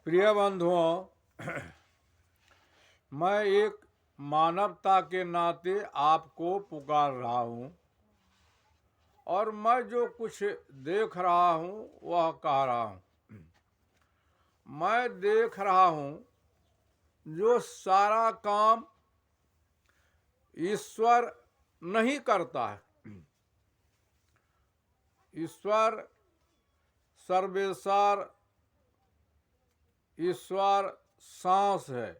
प्रिय बंधुओं, मैं एक मानवता के नाते आपको पुकार रहा हूँ और मैं जो कुछ देख रहा हूँ वह कह रहा हूँ। मैं देख रहा हूँ जो सारा काम ईश्वर नहीं करता है। ईश्वर सर्वेश्वर, ईश्वर सांस है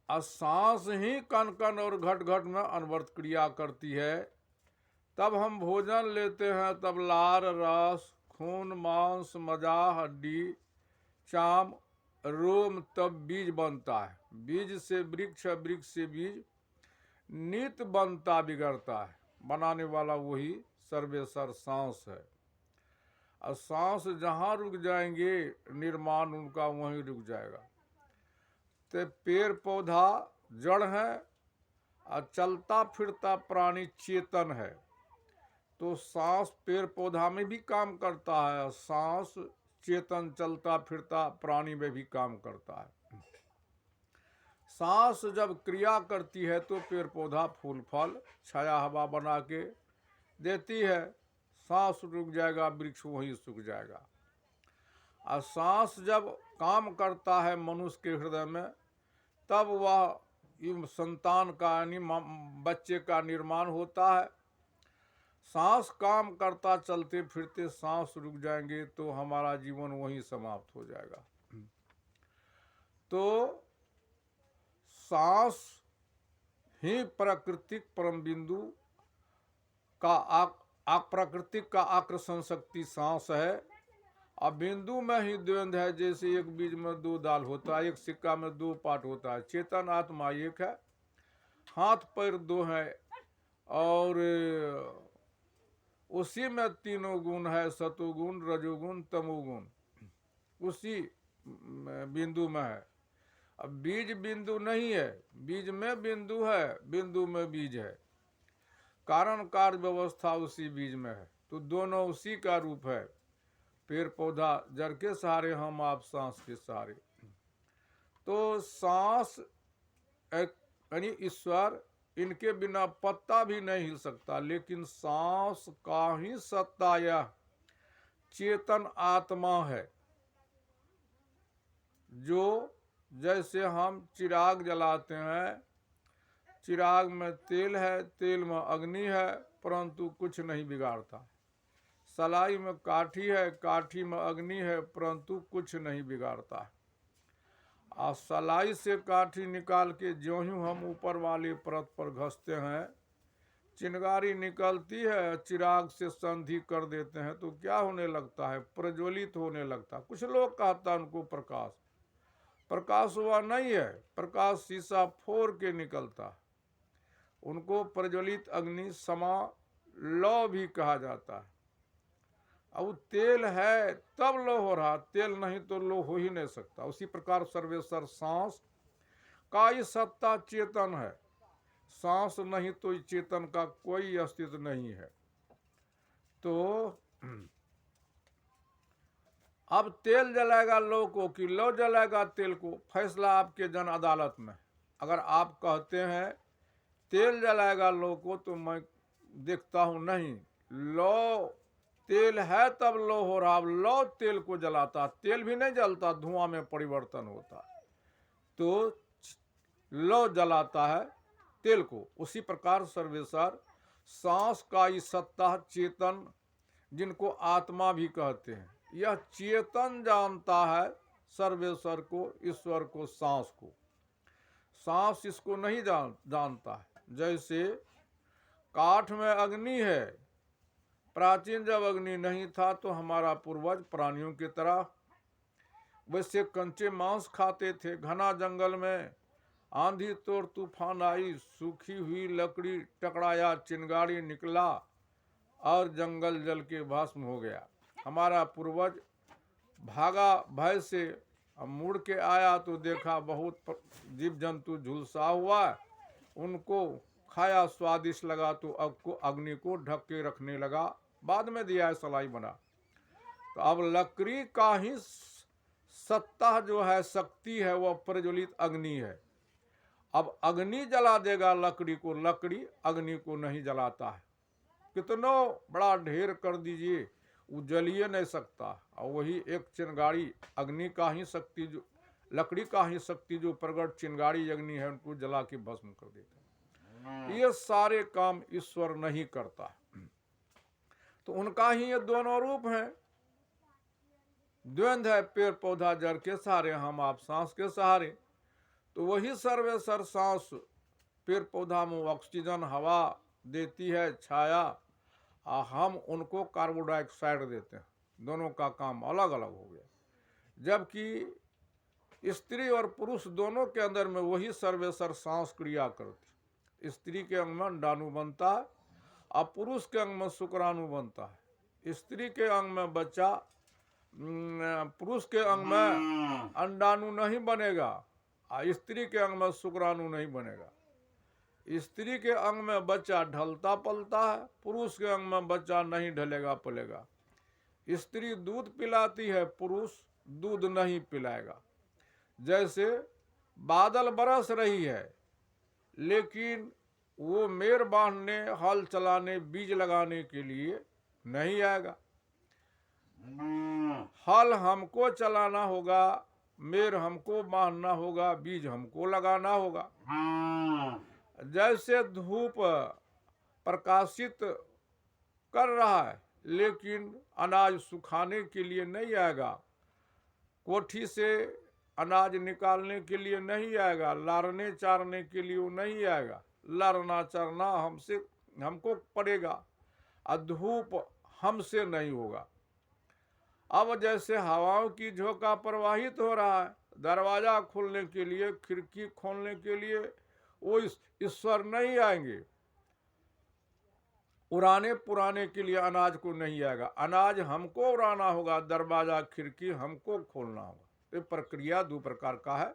और सांस ही कण कण और घट घट में अनवर्त क्रिया करती है। तब हम भोजन लेते हैं, तब लार रस खून मांस मज्जा हड्डी चाम रोम, तब बीज बनता है। बीज से वृक्ष, वृक्ष से बीज, नित बनता बिगड़ता है। बनाने वाला वही सर्वेश्वर सांस है। और सांस जहाँ रुक जाएंगे निर्माण उनका वहीं रुक जाएगा। तो पेड़ पौधा जड़ है और चलता फिरता प्राणी चेतन है। तो सांस पेड़ पौधा में भी काम करता है, सांस चेतन चलता फिरता प्राणी में भी काम करता है। सांस जब क्रिया करती है तो पेड़ पौधा फूल फल छाया हवा बना के देती है। सांस रुक जाएगा, वृक्ष वहीं सूख जाएगा। और सांस जब काम करता है मनुष्य के हृदय में, तब वह संतान का यानी बच्चे का निर्माण होता है। सांस काम करता चलते फिरते सांस रुक जाएंगे तो हमारा जीवन वहीं समाप्त हो जाएगा। तो सांस ही प्राकृतिक परम बिंदु का प्राकृतिक का आकर्षण शक्ति सांस है। अब बिंदु में ही द्वंद्व है। जैसे एक बीज में दो दाल होता है, एक सिक्का में दो पाट होता है। चेतन आत्मा एक है, हाथ पैर दो है और उसी में तीनों गुण है, सतोगुण रजोगुण तमोगुण उसी बिंदु में है। अब बीज बिंदु नहीं है, बीज में बिंदु है, बिंदु में बीज है। कारण कार्य व्यवस्था उसी बीज में है। तो दोनों उसी का रूप है। पेड़ पौधा जड़ के सहारे, हम आप सांस के सहारे। तो सांस यानी ईश्वर, इनके बिना पत्ता भी नहीं हिल सकता। लेकिन सांस का ही सत्ता यह चेतन आत्मा है, जो जैसे हम चिराग जलाते हैं, चिराग में तेल है, तेल में अग्नि है, परंतु कुछ नहीं बिगाड़ता। सलाई में काठी है, काठी में अग्नि है, परंतु कुछ नहीं बिगाड़ता। और सलाई से काठी निकाल के ज्यों ही हम ऊपर वाली परत पर घसते हैं, चिंगारी निकलती है, चिराग से संधि कर देते हैं तो क्या होने लगता है? प्रज्वलित होने लगता है। कुछ लोग कहता है उनको प्रकाश, प्रकाश हुआ नहीं है, प्रकाश शीशा फोड़ के निकलता है। उनको प्रज्वलित अग्नि समा लौ भी कहा जाता है। अब तेल है तब लो हो रहा, तेल नहीं तो लो हो ही नहीं सकता। उसी प्रकार सर्वेश्वर सांस का ही सत्ता चेतन है। सांस नहीं तो चेतन का कोई अस्तित्व नहीं है। तो अब तेल जलाएगा लो को कि लो जलाएगा तेल को, फैसला आपके जन अदालत में। अगर आप कहते हैं तेल जलाएगा लो को, तो मैं देखता हूं नहीं, लो तेल है तब लो हो रहा। लो तेल को जलाता, तेल भी नहीं जलता, धुआं में परिवर्तन होता। तो लो जलाता है तेल को। उसी प्रकार सर्वेश्वर सांस का ही सत्ता चेतन, जिनको आत्मा भी कहते हैं, यह चेतन जानता है सर्वेश्वर को, ईश्वर को, सांस को। सांस इसको नहीं जानता है। जैसे काठ में अग्नि है, प्राचीन जब अग्नि नहीं था तो हमारा पूर्वज प्राणियों की तरह वैसे कंचे मांस खाते थे। घना जंगल में आंधी तोड़ तूफान आई, सूखी हुई लकड़ी टकराया, चिंगारी निकला और जंगल जल के भस्म हो गया। हमारा पूर्वज भागा भय से, मुड़ के आया तो देखा बहुत जीव जंतु झुलसा हुआ। उनको खाया, स्वादिष्ट लगा तो अग्नि को ढक के रखने लगा। बाद में दिया है सलाई बना। तो अब लकड़ी का ही सत्ता जो है, शक्ति है, वह प्रज्वलित अग्नि है। अब अग्नि जला देगा लकड़ी को, लकड़ी अग्नि को नहीं जलाता है। कितना बड़ा ढेर कर दीजिए, वो जलिए नहीं सकता। और वही एक चिंगारी अग्नि का ही शक्ति, जो लकड़ी का ही शक्ति जो प्रगट चिंगारी अग्नि है, उनको जला के भस्म कर देता है। ये सारे काम ईश्वर नहीं करता, तो उनका ही ये दोनों रूप हैं। द्वंद्व है, पेड़ पौधा जड़ के सहारे, हम आप सांस के सहारे। तो वही सर्वेसर सांस पेड़ पौधा में ऑक्सीजन हवा देती है, छाया, और हम उनको कार्बन डाइऑक्साइड देते हैं। दोनों का काम अलग अलग हो गया। जबकि स्त्री और पुरुष दोनों के अंदर में वही सर्वेसर सांस क्रिया करती। स्त्री के अंग में अंडाणु बनता है और पुरुष के अंग में शुक्राणु बनता है। स्त्री के अंग में बच्चा, पुरुष के अंग में अंडाणु नहीं बनेगा और स्त्री के अंग में शुक्राणु नहीं बनेगा। स्त्री के अंग में बच्चा ढलता पलता है, पुरुष के अंग में बच्चा नहीं ढलेगा पलेगा। स्त्री दूध पिलाती है, पुरुष दूध नहीं पिलाएगा। जैसे बादल बरस रही है, लेकिन वो मेर बांधने, हल चलाने, बीज लगाने के लिए नहीं आएगा। हल हमको चलाना होगा, मेर हमको बांधना होगा, बीज हमको लगाना होगा। जैसे धूप प्रकाशित कर रहा है, लेकिन अनाज सुखाने के लिए नहीं आएगा। कोठी से अनाज निकालने के लिए नहीं आएगा, लारने चारने के लिए वो नहीं आएगा। लारना चरना हमको पड़ेगा, और धूप हमसे नहीं होगा। अब जैसे हवाओं की झोंका प्रवाहित हो रहा है, दरवाजा खोलने के लिए, खिड़की खोलने के लिए वो ईश्वर नहीं आएंगे। उड़ाने पुराने के लिए अनाज को नहीं आएगा। अनाज हमको उड़ाना होगा, दरवाजा खिड़की हमको खोलना होगा। ये प्रक्रिया दो प्रकार का है,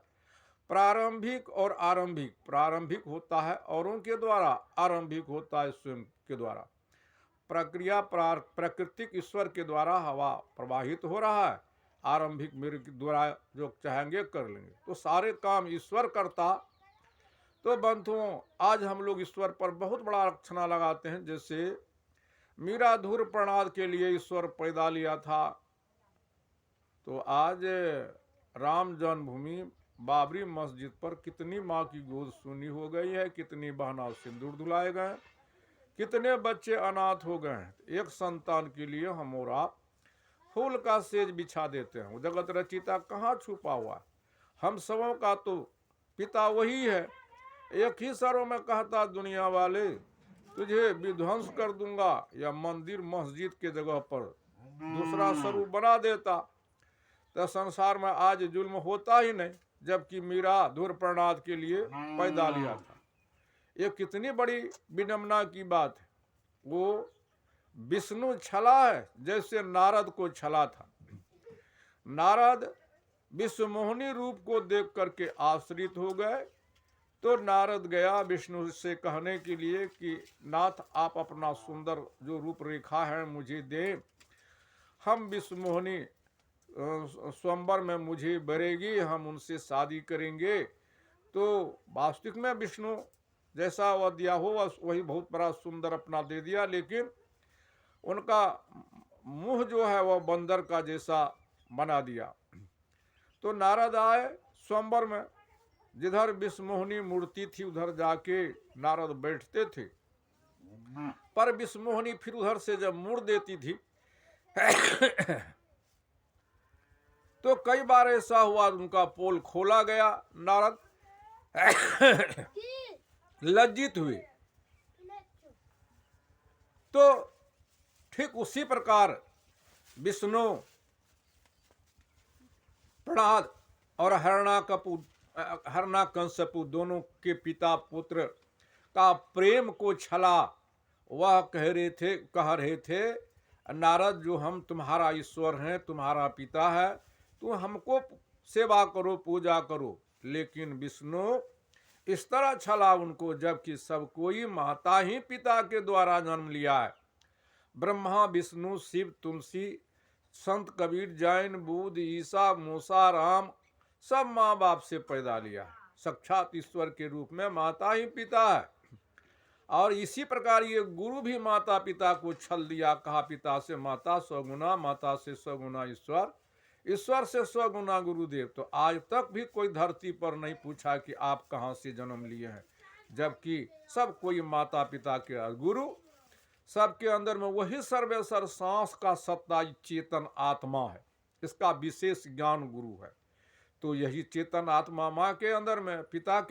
प्रारंभिक और आरंभिक। प्रारंभिक होता है औरों के द्वारा, आरंभिक होता है स्वयं के द्वारा। प्रक्रिया प्राकृतिक ईश्वर के द्वारा हवा प्रवाहित हो रहा है, आरंभिक मेरे द्वारा जो चाहेंगे कर लेंगे। तो सारे काम ईश्वर करता। तो बंधुओं, आज हम लोग ईश्वर पर बहुत बड़ा रक्षणा लगाते हैं। जैसे मीरा धूर प्रणाद के लिए ईश्वर पैदा लिया था, तो आज राम जन्मभूमि बाबरी मस्जिद पर कितनी माँ की गोद सुनी हो गई है, कितनी बहना सिंदूर धुलाए गए, कितने बच्चे अनाथ हो गए हैं। एक संतान के लिए हम और आप फूल का सेज बिछा देते हैं। वो जगत रचिता कहाँ छुपा हुआ है? हम सबों का तो पिता वही है। एक ही सरों में कहता, दुनिया वाले तुझे विध्वंस कर दूंगा, या मंदिर मस्जिद के जगह पर दूसरा स्वरूप बना देता। तो संसार में आज जुल्म होता ही नहीं, जबकि मीरा धूर प्रणाद के लिए पैदा लिया था। ये कितनी बड़ी विडंबना की बात है। वो विष्णु छला है, जैसे नारद को छला था। नारद विश्वमोहिनी रूप को देख करके आश्रित हो गए। तो नारद गया विष्णु से कहने के लिए कि नाथ, आप अपना सुंदर जो रूप रेखा है मुझे दें, हम विश्वमोहिनी स्वयंवर में मुझे बरेगी, हम उनसे शादी करेंगे। तो वास्तविक में विष्णु जैसा वह दिया हो वही बहुत बड़ा सुंदर अपना दे दिया, लेकिन उनका मुंह जो है वह बंदर का जैसा बना दिया। तो नारद आए स्वयंवर में, जिधर विश्वमोहिनी मूर्ति थी उधर जाके नारद बैठते थे। पर विश्वमोहिनी फिर उधर से जब मुड़ देती थी तो कई बार ऐसा हुआ उनका पोल खोला गया। नारद लज्जित हुए। तो ठीक उसी प्रकार विष्णु प्रणाद और हिरण्यकश्यपु दोनों के पिता पुत्र का प्रेम को छला। वह कह रहे थे नारद, जो हम तुम्हारा ईश्वर हैं, तुम्हारा पिता है, तुम हमको सेवा करो, पूजा करो। लेकिन विष्णु इस तरह छला उनको, जबकि सब कोई माता ही पिता के द्वारा जन्म लिया है। ब्रह्मा विष्णु शिव तुलसी संत कबीर, जैन, बुद्ध, ईसा, मूसा, राम सब माँ बाप से पैदा लिया है। साक्षात ईश्वर के रूप में माता ही पिता है। और इसी प्रकार ये गुरु भी माता पिता को छल दिया, कहा पिता से माता 100 गुना, माता से 100 गुना ईश्वर, ईश्वर से 100 गुना गुरुदेव। तो आज तक भी कोई धरती पर नहीं पूछा कि आप कहाँ से जन्म लिए हैं, जबकि सब कोई माता पिता के गुरु, सबके अंदर में वही सर्वेसर सांस का सत्ता चेतन आत्मा है, इसका विशेष ज्ञान गुरु है। तो यही चेतन आत्मा माँ के अंदर में, पिता